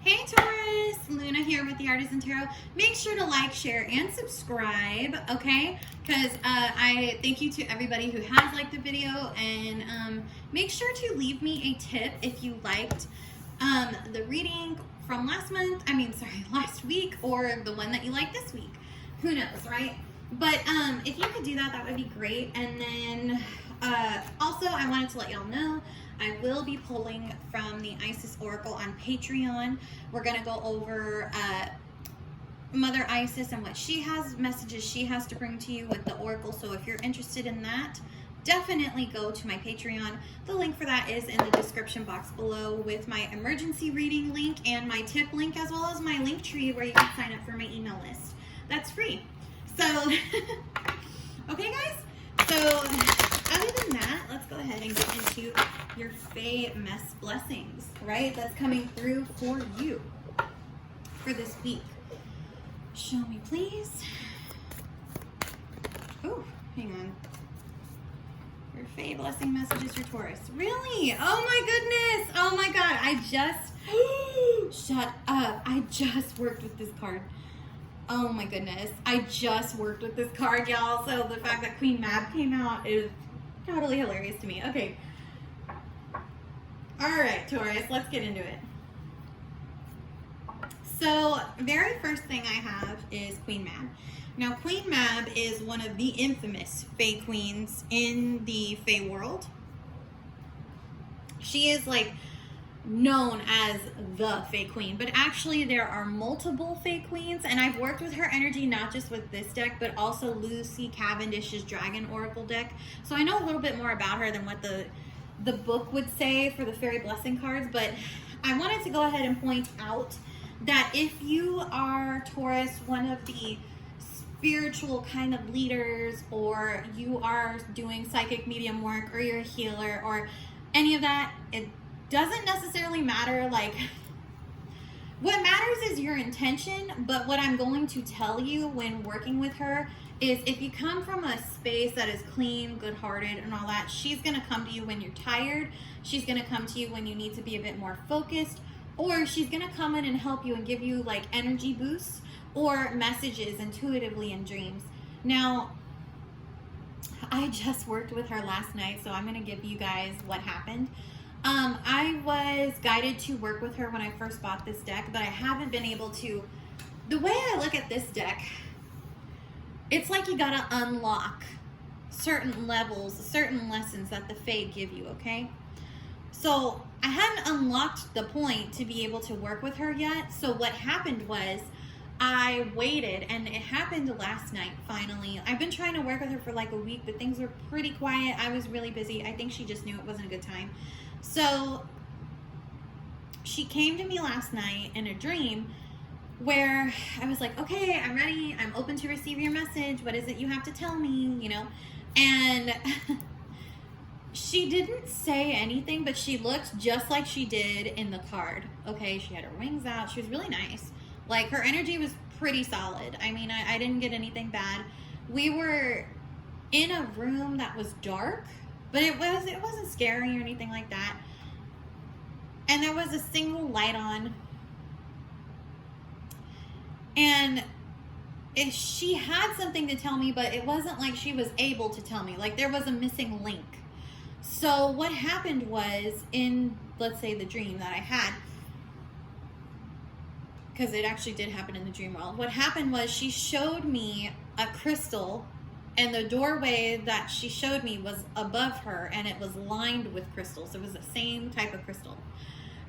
Hey Taurus, Luna here with the Artisan Tarot. Make sure to like, share, and subscribe, okay? Because I thank you to everybody who has liked the video, and make sure to leave me a tip if you liked the reading from last week, or the one that you liked this week. Who knows, right? But if you could do that, that would be great. And then also, I wanted to let y'all know I will be pulling from the Isis Oracle on Patreon. We're going to go over Mother Isis and what she has, messages she has to bring to you with the Oracle. So if you're interested in that, definitely go to my Patreon. The link for that is in the description box below, with my emergency reading link and my tip link, as well as my link tree where you can sign up for my email list. That's free. So, okay guys, so other than that, let's go ahead and get into your Fae mess blessings, right? That's coming through for you for this week. Show me, please. Oh, hang on. Your Fae blessing messages for Taurus. Really? Oh my goodness. Oh my God. Shut up. I just worked with this card. Oh my goodness. I just worked with this card, y'all. So the fact that Queen Mab came out is totally hilarious to me. Okay. All right, Taurus, let's get into it. So, very first thing I have is Queen Mab. Now, Queen Mab is one of the infamous Fae queens in the Fae world. She is like known as the Fae queen, but actually there are multiple Fae queens, and I've worked with her energy not just with this deck, but also Lucy Cavendish's Dragon Oracle deck. So I know a little bit more about her than what the book would say for the Fairy Blessing cards, but I wanted to go ahead and point out that if you are, Taurus, one of the spiritual kind of leaders, or you are doing psychic medium work, or you're a healer, or any of that, it doesn't necessarily matter. Like, what matters is your intention. But what I'm going to tell you when working with her is, if you come from a space that is clean, good-hearted, and all that, she's going to come to you when you're tired. She's going to come to you when you need to be a bit more focused, or she's going to come in and help you and give you like energy boosts or messages intuitively in dreams. Now, I just worked with her last night, so I'm going to give you guys what happened. I was guided to work with her when I first bought this deck, but I haven't been able to. The way I look at this deck, it's like you gotta unlock certain levels, certain lessons that the Fae give you, okay? So I hadn't unlocked the point to be able to work with her yet. So what happened was, I waited, and it happened last night, finally. I've been trying to work with her for like a week, but things were pretty quiet. I was really busy. I think she just knew it wasn't a good time. So she came to me last night in a dream where I was like, okay, I'm ready. I'm open to receive your message. What is it you have to tell me, you know? And she didn't say anything, but she looked just like she did in the card. Okay, she had her wings out. She was really nice. Like, her energy was pretty solid. I mean, I didn't get anything bad. We were in a room that was dark, but it wasn't scary or anything like that. And there was a single light on. And if she had something to tell me, but it wasn't like she was able to tell me. Like, there was a missing link. So what happened was, in, let's say, the dream that I had, because it actually did happen in the dream world. What happened was, she showed me a crystal, and the doorway that she showed me was above her, and it was lined with crystals. It was the same type of crystal.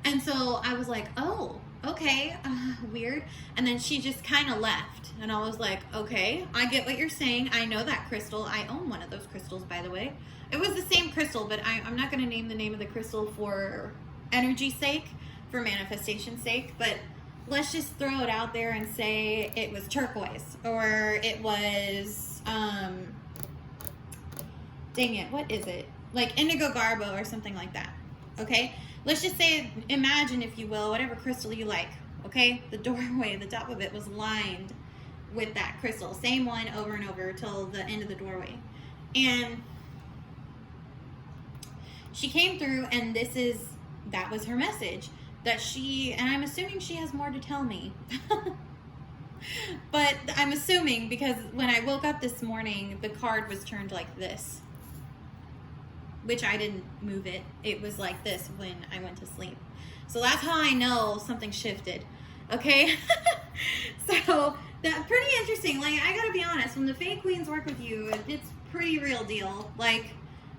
And so I was like, oh, okay, weird. And then she just kind of left. And I was like, okay, I get what you're saying. I know that crystal. I own one of those crystals, by the way. It was the same crystal, but I'm not going to name the name of the crystal for energy's sake, for manifestation's sake. But let's just throw it out there and say it was turquoise, or it was, dang it, what is it? Like indigo garbo or something like that, okay? Let's just say, imagine, if you will, whatever crystal you like, okay? The doorway, the top of it was lined with that crystal. Same one over and over till the end of the doorway. And she came through, and that was her message. that and I'm assuming she has more to tell me. But I'm assuming because when I woke up this morning, the card was turned like this, which I didn't move it. It was like this when I went to sleep. So that's how I know something shifted. Okay? So that's pretty interesting. Like, I gotta be honest, when the Fae Queens work with you, it's pretty real deal. Like,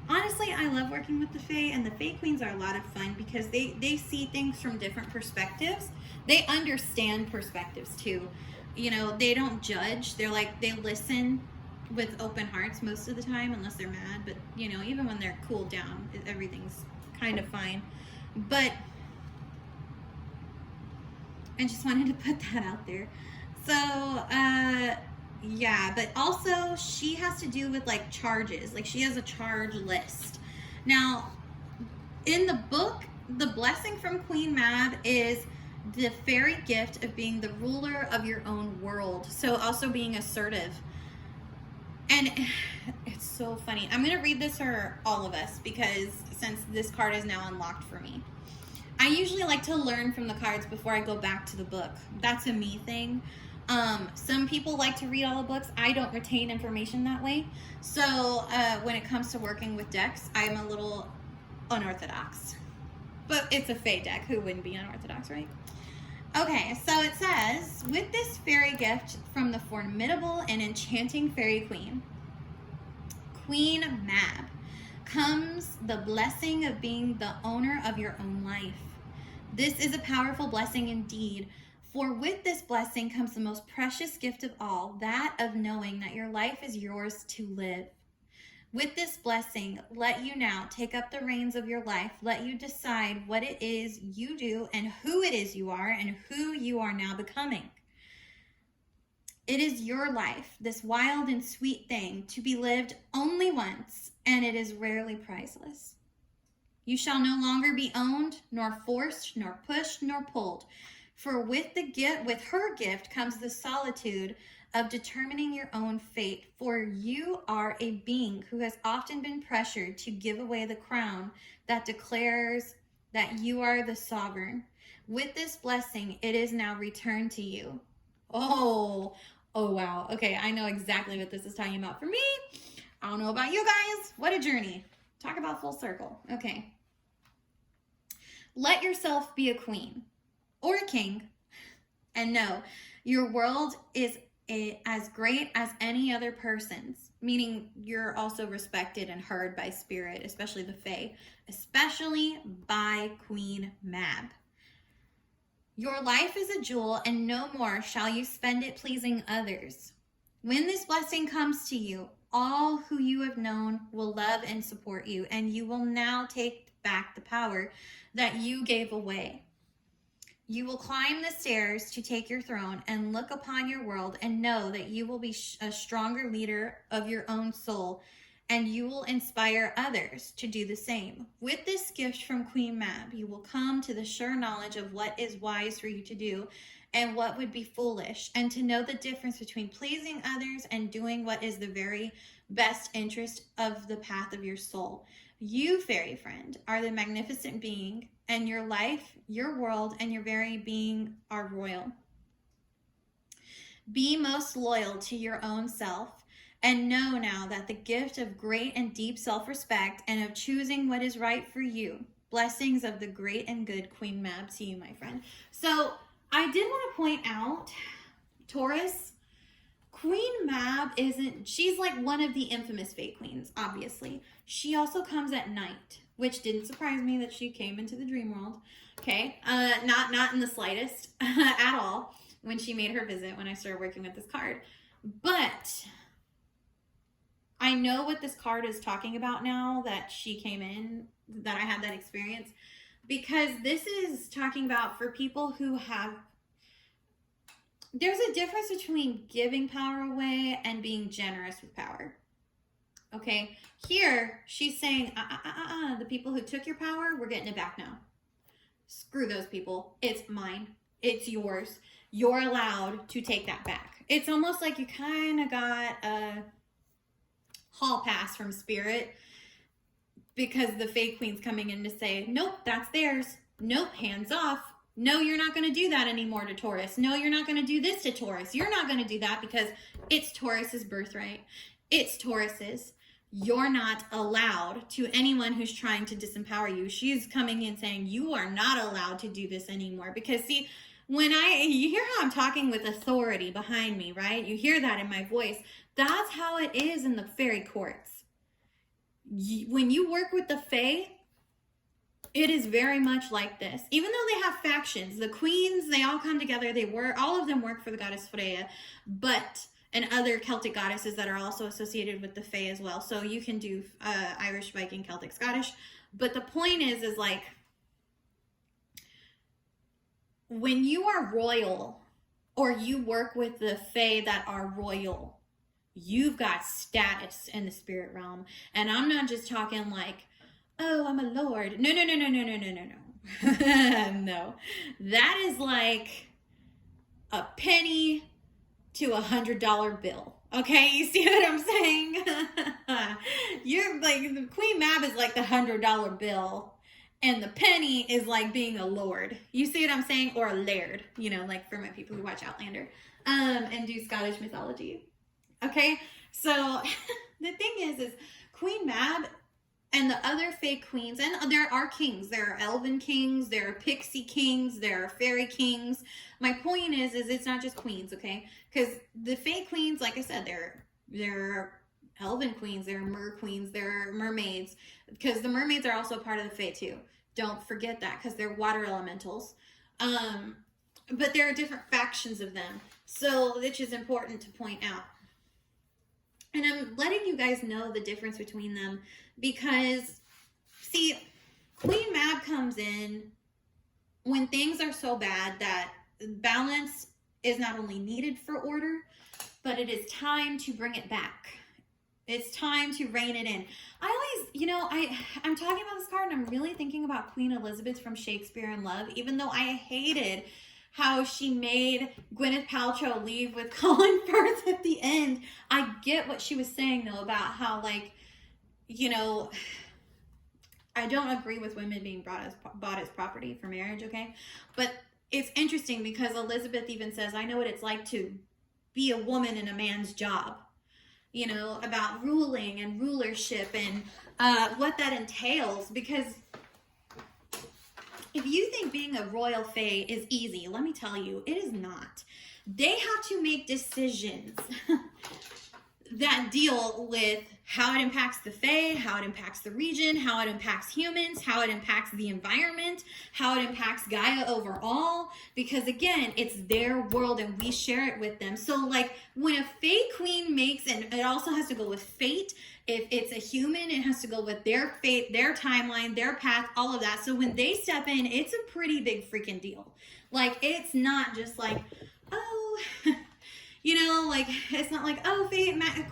honestly, I love working with the Fae, and the Fae Queens are a lot of fun because they see things from different perspectives. They understand perspectives too. You know, they don't judge. They're like, they listen with open hearts most of the time, unless they're mad. But, you know, even when they're cooled down, everything's kind of fine. But I just wanted to put that out there. So, yeah, but also she has to do with like charges. Like, she has a charge list. Now, in the book, the blessing from Queen Mab is the fairy gift of being the ruler of your own world. So also being assertive. And it's so funny. I'm going to read this for all of us because since this card is now unlocked for me. I usually like to learn from the cards before I go back to the book. That's a me thing. Some people like to read all the books. I don't retain information that way. So when it comes to working with decks, I'm a little unorthodox. But it's a Fae deck. Who wouldn't be unorthodox, right? Okay, so it says, with this fairy gift from the formidable and enchanting fairy queen, Queen Mab, comes the blessing of being the owner of your own life. This is a powerful blessing indeed, for with this blessing comes the most precious gift of all, that of knowing that your life is yours to live. With this blessing, let you now take up the reins of your life. Let you decide what it is you do and who it is you are and who you are now becoming. It is your life, this wild and sweet thing, to be lived only once, and it is rarely priceless. You shall no longer be owned, nor forced, nor pushed, nor pulled. For with her gift comes the solitude of determining your own fate, for you are a being who has often been pressured to give away the crown that declares that you are the sovereign. With this blessing, it is now returned to you. Oh wow. Okay, I know exactly what this is talking about for me. I don't know about you guys. What a journey. Talk about full circle. Okay. Let yourself be a queen or a king, and know your world is as great as any other person's, meaning you're also respected and heard by spirit, especially the Fae, especially by Queen Mab. Your life is a jewel, and no more shall you spend it pleasing others. When this blessing comes to you, all who you have known will love and support you, and you will now take back the power that you gave away. You will climb the stairs to take your throne and look upon your world and know that you will be a stronger leader of your own soul, and you will inspire others to do the same. With this gift from Queen Mab, you will come to the sure knowledge of what is wise for you to do and what would be foolish, and to know the difference between pleasing others and doing what is the very best interest of the path of your soul. You, fairy friend, are the magnificent being, and your life, your world, and your very being are royal. Be most loyal to your own self, and know now that the gift of great and deep self-respect and of choosing what is right for you. Blessings of the great and good Queen Mab to you, my friend. So I did want to point out, Taurus, Queen Mab she's like one of the infamous Fae Queens, obviously. She also comes at night, which didn't surprise me that she came into the dream world. Okay, not in the slightest at all when she made her visit when I started working with this card. But I know what this card is talking about now that she came in, that I had that experience, because this is talking about for people who have, there's a difference between giving power away and being generous with power. Okay, here she's saying, the people who took your power, we're getting it back now. Screw those people. It's mine. It's yours. You're allowed to take that back. It's almost like you kind of got a hall pass from spirit because the Fae Queen's coming in to say, nope, that's theirs. Nope, hands off. No, you're not going to do that anymore to Taurus. No, you're not going to do this to Taurus. You're not going to do that because it's Taurus's birthright. It's Taurus's. You're not allowed to anyone who's trying to disempower you. She's coming in saying you are not allowed to do this anymore. Because see, you hear how I'm talking with authority behind me, right? You hear that in my voice. That's how it is in the fairy courts. When you work with the Fae, it is very much like this. Even though they have factions, the queens, they all come together. All of them work for the goddess Freya, and other Celtic goddesses that are also associated with the Fae as well. So you can do Irish, Viking, Celtic, Scottish. But the point is like, when you are royal or you work with the Fae that are royal, you've got status in the spirit realm. And I'm not just talking like, oh, I'm a lord. No. No. That is like a penny to $100 bill. Okay, you see what I'm saying? You're like, the Queen Mab is like the $100 bill, and the penny is like being a lord. You see what I'm saying? Or a laird, like for my people who watch Outlander and do Scottish mythology. Okay, so the thing is Queen Mab and the other Fae queens, and there are kings. There are elven kings, there are pixie kings, there are fairy kings. My point is it's not just queens, okay? Because the Fae queens, like I said, they're elven queens, there are mer queens, there are mermaids. Because the mermaids are also part of the Fae too. Don't forget that, because they're water elementals. But there are different factions of them. So, which is important to point out. And I'm letting you guys know the difference between them because, see, Queen Mab comes in when things are so bad that balance is not only needed for order, but it is time to bring it back. It's time to rein it in. I always, I'm talking about this card and I'm really thinking about Queen Elizabeth from Shakespeare in Love, even though I hated how she made Gwyneth Paltrow leave with Colin Firth at the end. I get what she was saying, though, about how, like, I don't agree with women being bought as property for marriage, okay? But it's interesting because Elizabeth even says, I know what it's like to be a woman in a man's job, about ruling and rulership and what that entails, because if you think being a royal fae is easy, let me tell you, it is not. They have to make decisions that deal with how it impacts the fae, how it impacts the region, how it impacts humans, how it impacts the environment, how it impacts Gaia overall. Because again, it's their world and we share it with them. So like when a fae queen makes, and it also has to go with fate. If it's a human, it has to go with their fate, their timeline, their path, all of that. So when they step in, it's a pretty big freaking deal. Like, it's not just like, oh, like, it's not like, oh,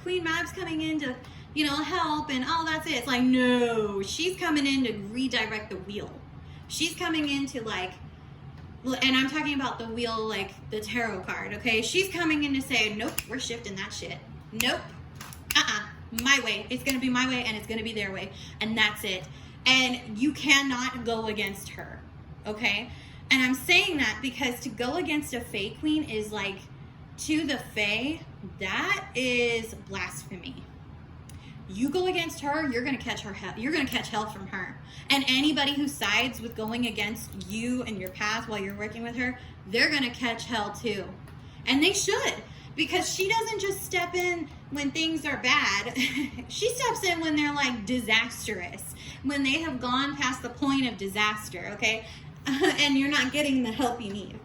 Queen Mab's coming in to, help, and oh, that's it. It's like, no, she's coming in to redirect the wheel. She's coming in to, like, and I'm talking about the wheel, like the tarot card, okay? She's coming in to say, nope, we're shifting that shit. Nope. My way. It's going to be my way and it's going to be their way. And that's it. And you cannot go against her. Okay? And I'm saying that because to go against a Fae queen is like, to the Fae, that is blasphemy. You go against her, you're going to catch you're going to catch hell from her. And anybody who sides with going against you and your path while you're working with her, they're going to catch hell too. And they should. Because she doesn't just step in when things are bad. She steps in when they're like disastrous. When they have gone past the point of disaster, okay? And you're not getting the help you need.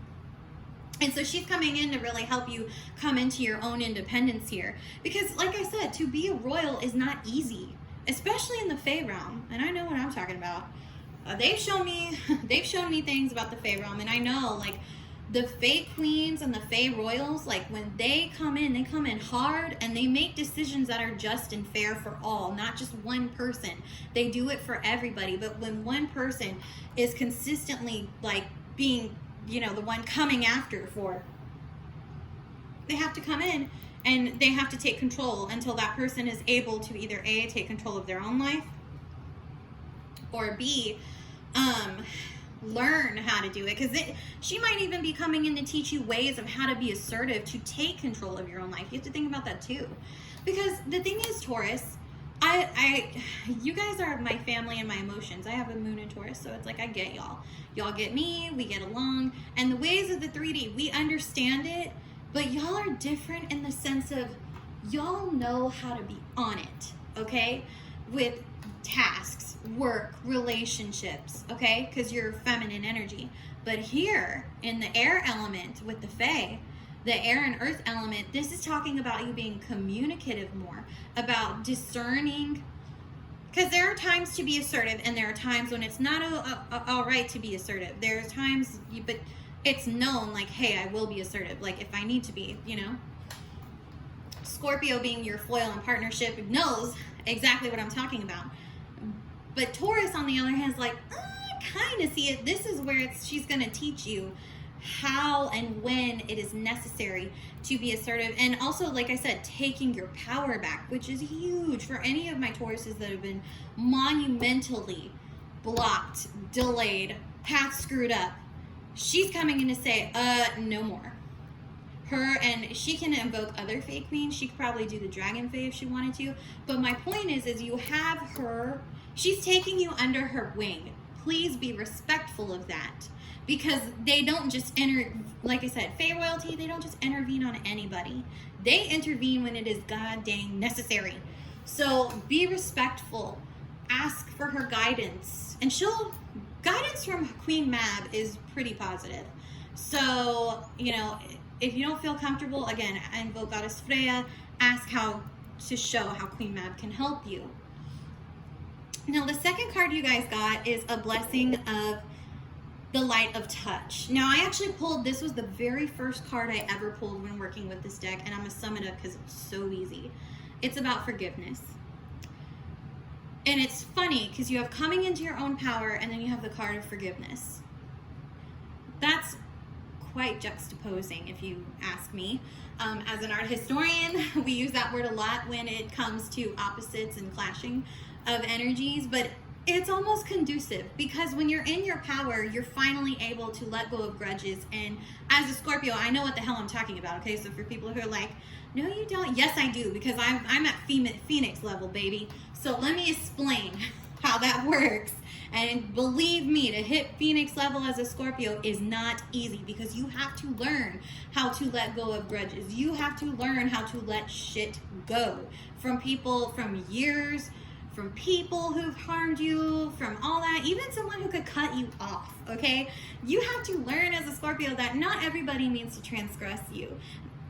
And so she's coming in to really help you come into your own independence here. Because like I said, to be a royal is not easy. Especially in the Fae realm. And I know what I'm talking about. They've shown me things about the Fae realm. And I know, like, the Fae queens and the Fae royals, like when they come in hard and they make decisions that are just and fair for all, not just one person. They do it for everybody. But when one person is consistently like being, the one coming after for, they have to come in and they have to take control until that person is able to either A, take control of their own life, or B, learn how to do it, because she might even be coming in to teach you ways of how to be assertive, to take control of your own life. You have to think about that too, because the thing is, Taurus, you guys are my family and my emotions. I have a moon in Taurus, so it's like I get y'all. Y'all get me, we get along, and the ways of the 3D, we understand it, but y'all are different in the sense of y'all know how to be on it, okay? With tasks, work, relationships, okay? Because you're feminine energy. But here, in the air element with the Fae, the air and earth element, this is talking about you being communicative more, about discerning, because there are times to be assertive and there are times when it's not all right to be assertive. There are times, but it's known, like, hey, I will be assertive, like if I need to be, you know. Scorpio, being your foil in partnership, knows exactly what I'm talking about. But Taurus, on the other hand, is like, I kind of see it. This is where she's going to teach you how and when it is necessary to be assertive. And also, like I said, taking your power back, which is huge for any of my Tauruses that have been monumentally blocked, delayed, path screwed up. She's coming in to say, no more. Her, and she can invoke other Fae queens. She could probably do the Dragon Fae if she wanted to. But my point is you have her, she's taking you under her wing. Please be respectful of that. Because they don't just like I said, Fae royalty, they don't just intervene on anybody. They intervene when it is god dang necessary. So be respectful. Ask for her guidance. And guidance from Queen Mab is pretty positive. So, you know, if you don't feel comfortable, again, invoke Goddess Freya. Ask how to show how Queen Mab can help you. Now, the second card you guys got is a blessing of the light of touch. Now, I actually pulled, this was the very first card I ever pulled when working with this deck, and I'm gonna sum it up because it's so easy. It's about forgiveness. And it's funny because you have coming into your own power, and then you have the card of forgiveness. That's quite juxtaposing, if you ask me. As an art historian, we use that word a lot when it comes to opposites and clashing of energies, but it's almost conducive, because when you're in your power, you're finally able to let go of grudges. And as a Scorpio, I know what the hell I'm talking about, okay? So for people who are like, no, you don't. Yes, I do, because I'm at Phoenix level, baby. So let me explain how that works. And believe me, to hit Phoenix level as a Scorpio is not easy, because you have to learn how to let go of grudges. You have to learn how to let shit go from people, from years, from people who've harmed you, from all that, even someone who could cut you off, okay? You have to learn as a Scorpio that not everybody means to transgress you.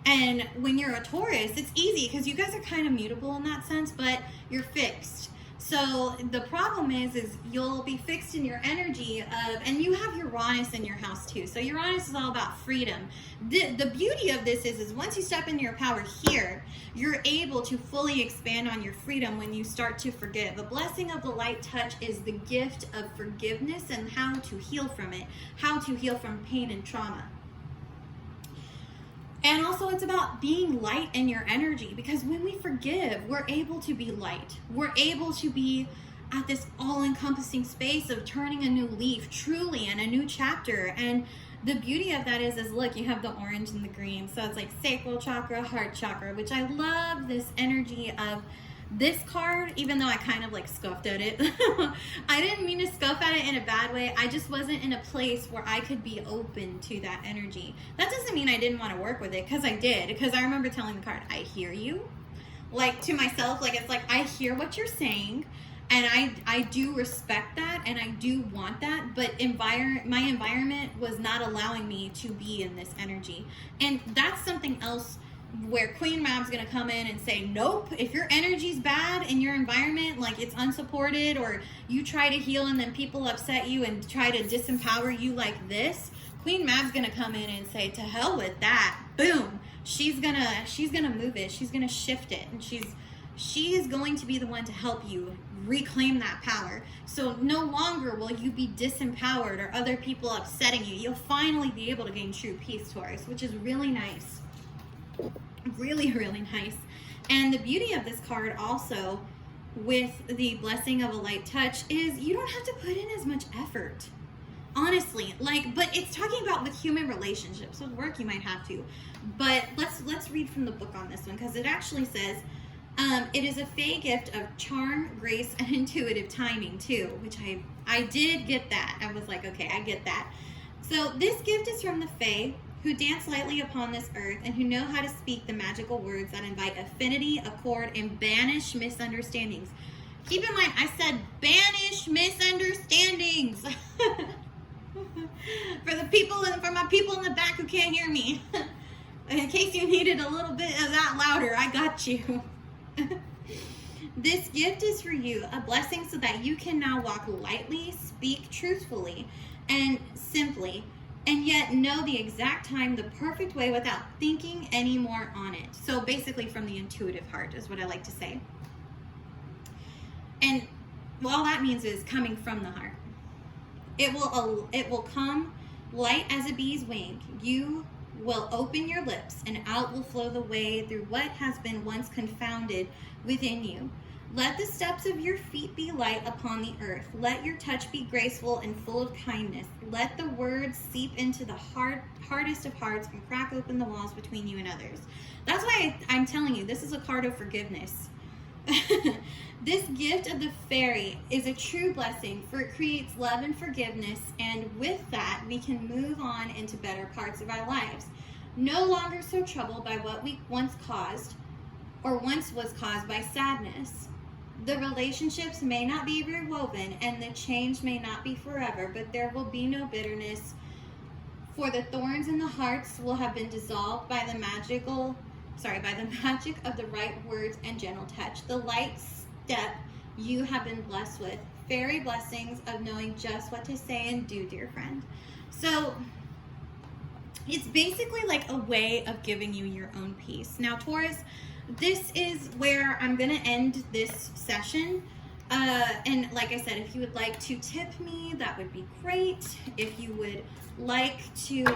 And when you're a Taurus, it's easy because you guys are kind of mutable in that sense, but you're fixed. So the problem is you'll be fixed in your energy of, and you have Uranus in your house too. So Uranus is all about freedom. The beauty of this is once you step into your power here, you're able to fully expand on your freedom when you start to forgive. The blessing of the light touch is the gift of forgiveness and how to heal from it, how to heal from pain and trauma. And also it's about being light in your energy, because when we forgive, we're able to be light. We're able to be at this all-encompassing space of turning a new leaf, truly, and a new chapter. And the beauty of that is look, you have the orange and the green. So it's like sacral chakra, heart chakra, which I love this energy of this card, even though I kind of like scuffed at it. I didn't mean to scuff at it in a bad way. I just wasn't in a place where I could be open to that energy. That doesn't mean I didn't want to work with it, because I did. Because I remember telling the card, I hear you. Like, to myself, like, it's like, I hear what you're saying, and I do respect that, and I do want that, but my environment was not allowing me to be in this energy. And that's something else where Queen Mab's gonna come in and say, nope, if your energy's bad in your environment, like it's unsupported, or you try to heal and then people upset you and try to disempower you like this, Queen Mab's gonna come in and say, to hell with that. Boom. She's gonna move it. She's gonna shift it. And she is going to be the one to help you reclaim that power. So no longer will you be disempowered or other people upsetting you. You'll finally be able to gain true peace, Taurus, which is really nice. Really, really nice. And the beauty of this card also with the blessing of a light touch is you don't have to put in as much effort. Honestly, like, but it's talking about with human relationships. With work, you might have to. But let's read from the book on this one, because it actually says, it is a Fae gift of charm, grace, and intuitive timing too, which I did get that. I was like, okay, I get that. So this gift is from the Fae, who dance lightly upon this earth and who know how to speak the magical words that invite affinity, accord, and banish misunderstandings. Keep in mind, I said banish misunderstandings. For my people in the back who can't hear me. In case you needed a little bit of that louder, I got you. This gift is for you, a blessing so that you can now walk lightly, speak truthfully and simply, and yet know the exact time, the perfect way without thinking any more on it. So basically from the intuitive heart is what I like to say. And all that means is coming from the heart. It will come light as a bee's wing. You will open your lips and out will flow the way through what has been once confounded within you. Let the steps of your feet be light upon the earth. Let your touch be graceful and full of kindness. Let the words seep into the hardest of hearts and crack open the walls between you and others. That's why I'm telling you, this is a card of forgiveness. This gift of the Fairy is a true blessing, for it creates love and forgiveness, and with that we can move on into better parts of our lives. No longer so troubled by what we once caused or once was caused by sadness. The relationships may not be rewoven and the change may not be forever, but there will be no bitterness, for the thorns in the hearts will have been dissolved by the magic of the right words and gentle touch. The light step you have been blessed with. Fairy blessings of knowing just what to say and do, dear friend. So it's basically like a way of giving you your own peace. Now, Taurus, this is where I'm going to end this session. And like I said, if you would like to tip me, that would be great. If you would like to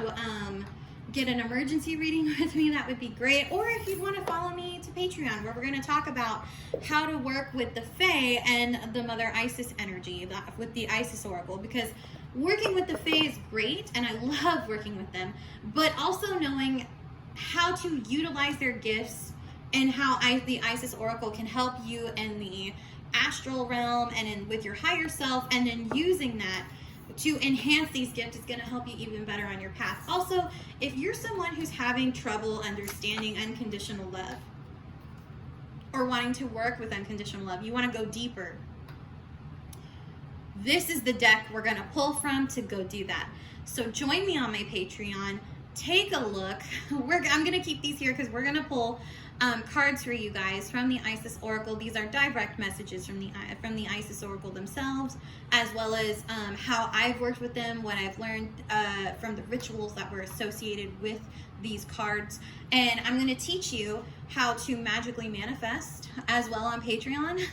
get an emergency reading with me, that would be great. Or if you want to follow me to Patreon, where we're going to talk about how to work with the Fae and the Mother Isis energy, with the Isis Oracle, because working with the Fae is great and I love working with them, but also knowing how to utilize their gifts and how the Isis Oracle can help you in the astral realm and with your higher self, and then using that to enhance these gifts is going to help you even better on your path. Also, if you're someone who's having trouble understanding unconditional love or wanting to work with unconditional love, you want to go deeper, this is the deck we're going to pull from to go do that. So join me on my Patreon. Take a look. I'm going to keep these here because we're going to pull cards for you guys from the Isis Oracle. These are direct messages from the Isis Oracle themselves, as well as how I've worked with them, what I've learned from the rituals that were associated with these cards. And I'm going to teach you how to magically manifest as well on Patreon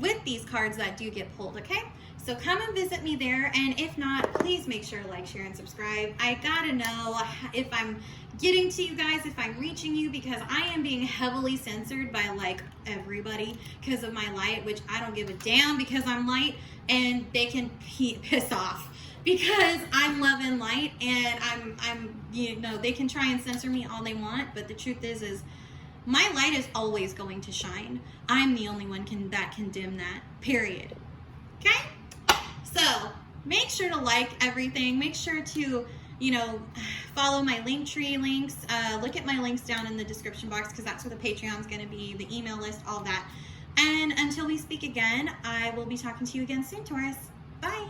with these cards that do get pulled, okay? So come and visit me there, and if not, please make sure to like, share, and subscribe. I gotta know if I'm getting to you guys, if I'm reaching you, because I am being heavily censored by like everybody because of my light, which I don't give a damn because I'm light, and they can piss off because I'm love and light, and I'm they can try and censor me all they want, but the truth is my light is always going to shine. I'm the only one that can dim that, period. Okay? So make sure to like everything. Make sure to, follow my Linktree links. Look at my links down in the description box, because that's where the Patreon's going to be, the email list, all that. And until we speak again, I will be talking to you again soon, Taurus. Bye.